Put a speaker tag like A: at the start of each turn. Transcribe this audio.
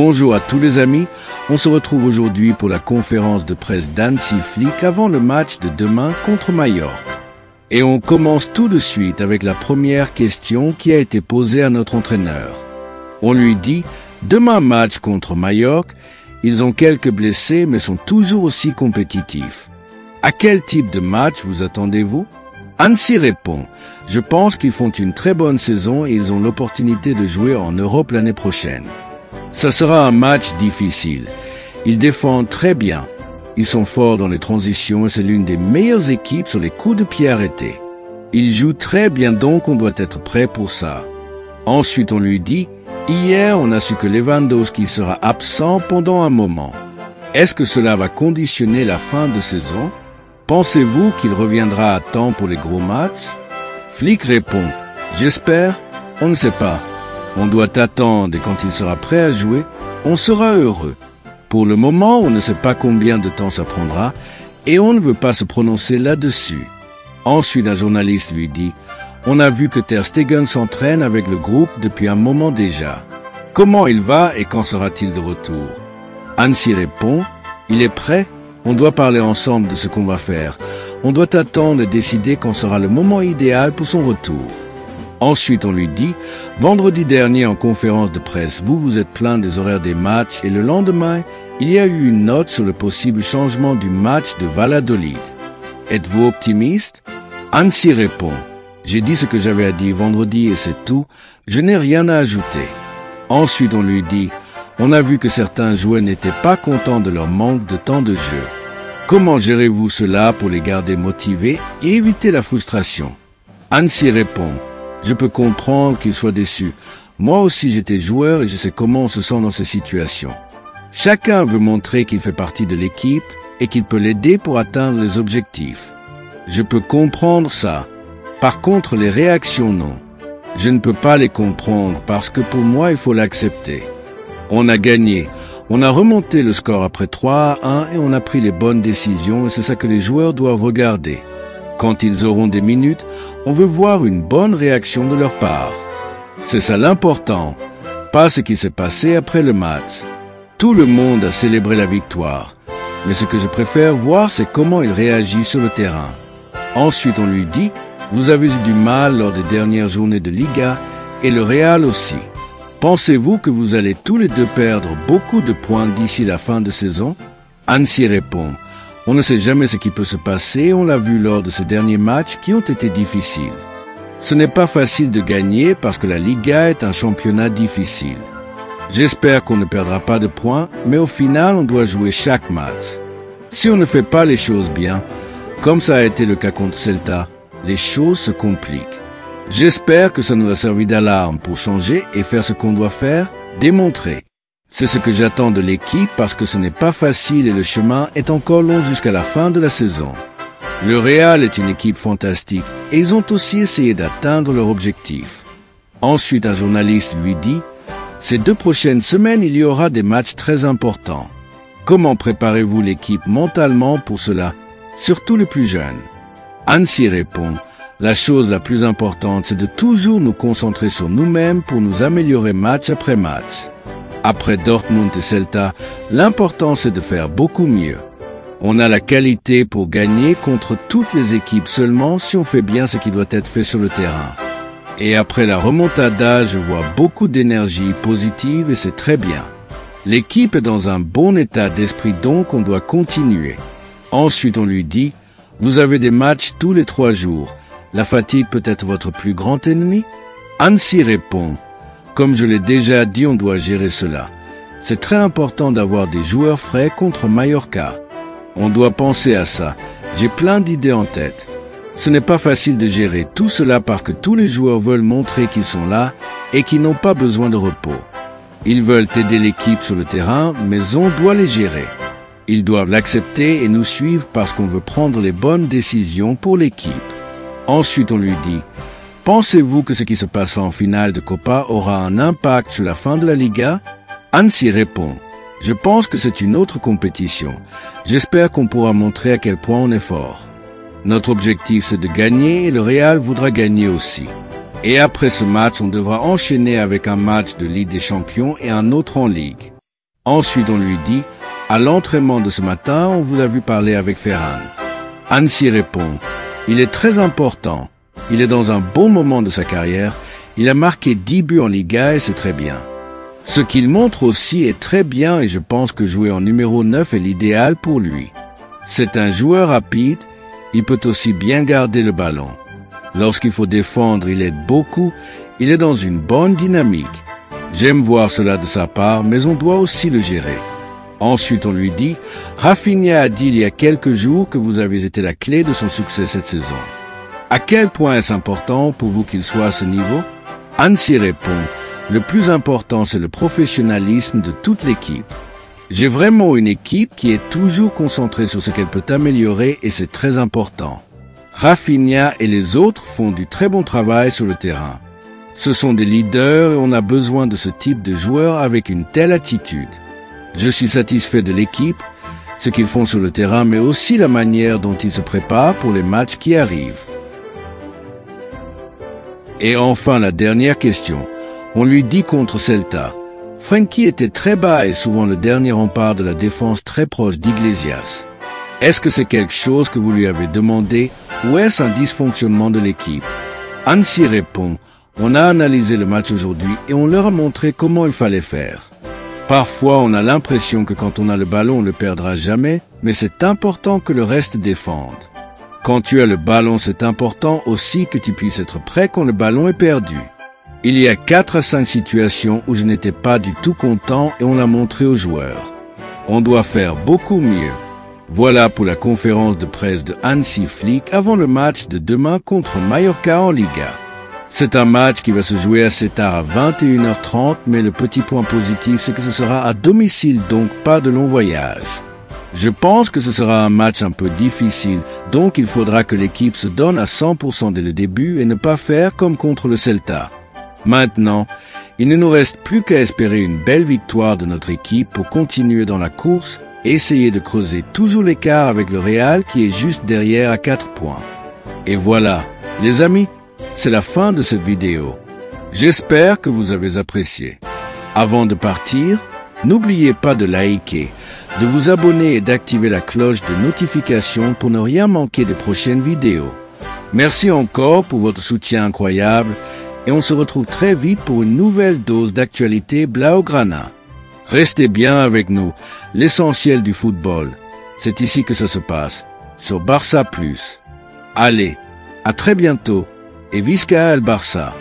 A: Bonjour à tous les amis, on se retrouve aujourd'hui pour la conférence de presse d'Hansi Flick avant le match de demain contre Majorque. Et on commence tout de suite avec la première question qui a été posée à notre entraîneur. On lui dit, demain match contre Majorque, ils ont quelques blessés mais sont toujours aussi compétitifs. À quel type de match vous attendez-vous? Hansi répond, je pense qu'ils font une très bonne saison et ils ont l'opportunité de jouer en Europe l'année prochaine. Ça sera un match difficile. Ils défendent très bien. Ils sont forts dans les transitions et c'est l'une des meilleures équipes sur les coups de pied arrêtés. Ils jouent très bien donc on doit être prêt pour ça. Ensuite on lui dit, hier on a su que Lewandowski sera absent pendant un moment. Est-ce que cela va conditionner la fin de saison? Pensez-vous qu'il reviendra à temps pour les gros matchs? Flick répond, j'espère, on ne sait pas. On doit attendre et quand il sera prêt à jouer, on sera heureux. Pour le moment, on ne sait pas combien de temps ça prendra et on ne veut pas se prononcer là-dessus. Ensuite, un journaliste lui dit « On a vu que Ter Stegen s'entraîne avec le groupe depuis un moment déjà. Comment il va et quand sera-t-il de retour ?» Hansi répond « Il est prêt, on doit parler ensemble de ce qu'on va faire. On doit attendre et décider quand sera le moment idéal pour son retour. » Ensuite, on lui dit, vendredi dernier en conférence de presse, vous vous êtes plaint des horaires des matchs et le lendemain, il y a eu une note sur le possible changement du match de Valladolid. Êtes-vous optimiste? Hansi répond, j'ai dit ce que j'avais à dire vendredi et c'est tout, je n'ai rien à ajouter. Ensuite, on lui dit, on a vu que certains joueurs n'étaient pas contents de leur manque de temps de jeu. Comment gérez-vous cela pour les garder motivés et éviter la frustration? Hansi répond, je peux comprendre qu'ils soient déçus. Moi aussi j'étais joueur et je sais comment on se sent dans ces situations. Chacun veut montrer qu'il fait partie de l'équipe et qu'il peut l'aider pour atteindre les objectifs. Je peux comprendre ça. Par contre, les réactions non. Je ne peux pas les comprendre parce que pour moi il faut l'accepter. On a gagné. On a remonté le score après 3-1 et on a pris les bonnes décisions et c'est ça que les joueurs doivent regarder. Quand ils auront des minutes, on veut voir une bonne réaction de leur part. C'est ça l'important, pas ce qui s'est passé après le match. Tout le monde a célébré la victoire, mais ce que je préfère voir, c'est comment il réagit sur le terrain. Ensuite, on lui dit, vous avez eu du mal lors des dernières journées de Liga et le Real aussi. Pensez-vous que vous allez tous les deux perdre beaucoup de points d'ici la fin de saison? Hansi répond, on ne sait jamais ce qui peut se passer, on l'a vu lors de ces derniers matchs qui ont été difficiles. Ce n'est pas facile de gagner parce que la Liga est un championnat difficile. J'espère qu'on ne perdra pas de points, mais au final, on doit jouer chaque match. Si on ne fait pas les choses bien, comme ça a été le cas contre Celta, les choses se compliquent. J'espère que ça nous a servi d'alarme pour changer et faire ce qu'on doit faire, démontrer. C'est ce que j'attends de l'équipe parce que ce n'est pas facile et le chemin est encore long jusqu'à la fin de la saison. Le Real est une équipe fantastique et ils ont aussi essayé d'atteindre leur objectif. Ensuite, un journaliste lui dit « Ces 2 prochaines semaines, il y aura des matchs très importants. Comment préparez-vous l'équipe mentalement pour cela, surtout les plus jeunes ?» Hansi répond « La chose la plus importante, c'est de toujours nous concentrer sur nous-mêmes pour nous améliorer match après match. » Après Dortmund et Celta, l'important c'est de faire beaucoup mieux. On a la qualité pour gagner contre toutes les équipes seulement si on fait bien ce qui doit être fait sur le terrain. Et après la remontada, je vois beaucoup d'énergie positive et c'est très bien. L'équipe est dans un bon état d'esprit donc on doit continuer. Ensuite on lui dit, vous avez des matchs tous les 3 jours. La fatigue peut être votre plus grand ennemi? Hansi répond, comme je l'ai déjà dit, on doit gérer cela. C'est très important d'avoir des joueurs frais contre Mallorca. On doit penser à ça. J'ai plein d'idées en tête. Ce n'est pas facile de gérer tout cela parce que tous les joueurs veulent montrer qu'ils sont là et qu'ils n'ont pas besoin de repos. Ils veulent aider l'équipe sur le terrain, mais on doit les gérer. Ils doivent l'accepter et nous suivre parce qu'on veut prendre les bonnes décisions pour l'équipe. Ensuite, on lui dit, pensez-vous que ce qui se passera en finale de Copa aura un impact sur la fin de la Liga? Hansi répond, je pense que c'est une autre compétition. J'espère qu'on pourra montrer à quel point on est fort. Notre objectif c'est de gagner et le Real voudra gagner aussi. Et après ce match, on devra enchaîner avec un match de Ligue des Champions et un autre en Ligue. Ensuite, on lui dit « À l'entraînement de ce matin, on vous a vu parler avec Ferran ». Anssi répond « Il est très important. Il est dans un bon moment de sa carrière. Il a marqué 10 buts en Liga et c'est très bien. Ce qu'il montre aussi est très bien et je pense que jouer en numéro 9 est l'idéal pour lui. C'est un joueur rapide. Il peut aussi bien garder le ballon. Lorsqu'il faut défendre, il aide beaucoup. Il est dans une bonne dynamique. J'aime voir cela de sa part, mais on doit aussi le gérer. » Ensuite, on lui dit « Rafinha a dit il y a quelques jours que vous avez été la clé de son succès cette saison. À quel point est-ce important pour vous qu'il soit à ce niveau ?» Anssi répond « Le plus important, c'est le professionnalisme de toute l'équipe. J'ai vraiment une équipe qui est toujours concentrée sur ce qu'elle peut améliorer et c'est très important. Rafinha et les autres font du très bon travail sur le terrain. Ce sont des leaders et on a besoin de ce type de joueurs avec une telle attitude. Je suis satisfait de l'équipe, ce qu'ils font sur le terrain, mais aussi la manière dont ils se préparent pour les matchs qui arrivent. » Et enfin, la dernière question. On lui dit contre Celta. Frenkie était très bas et souvent le dernier rempart de la défense très proche d'Iglesias. Est-ce que c'est quelque chose que vous lui avez demandé ou est-ce un dysfonctionnement de l'équipe? Anssi répond, on a analysé le match aujourd'hui et on leur a montré comment il fallait faire. Parfois, on a l'impression que quand on a le ballon, on ne le perdra jamais, mais c'est important que le reste défende. Quand tu as le ballon, c'est important aussi que tu puisses être prêt quand le ballon est perdu. Il y a 4 à 5 situations où je n'étais pas du tout content et on l'a montré aux joueurs. On doit faire beaucoup mieux. Voilà pour la conférence de presse de Hansi Flick avant le match de demain contre Mallorca en Liga. C'est un match qui va se jouer assez tard à 21h30, mais le petit point positif, c'est que ce sera à domicile, donc pas de long voyage. Je pense que ce sera un match un peu difficile, donc il faudra que l'équipe se donne à 100% dès le début et ne pas faire comme contre le Celta. Maintenant, il ne nous reste plus qu'à espérer une belle victoire de notre équipe pour continuer dans la course et essayer de creuser toujours l'écart avec le Real qui est juste derrière à 4 points. Et voilà, les amis, c'est la fin de cette vidéo. J'espère que vous avez apprécié. Avant de partir, n'oubliez pas de liker, de vous abonner et d'activer la cloche de notification pour ne rien manquer des prochaines vidéos. Merci encore pour votre soutien incroyable et on se retrouve très vite pour une nouvelle dose d'actualité Blaugrana. Restez bien avec nous, l'essentiel du football. C'est ici que ça se passe, sur Barça+. Allez, à très bientôt et Visca el Barça.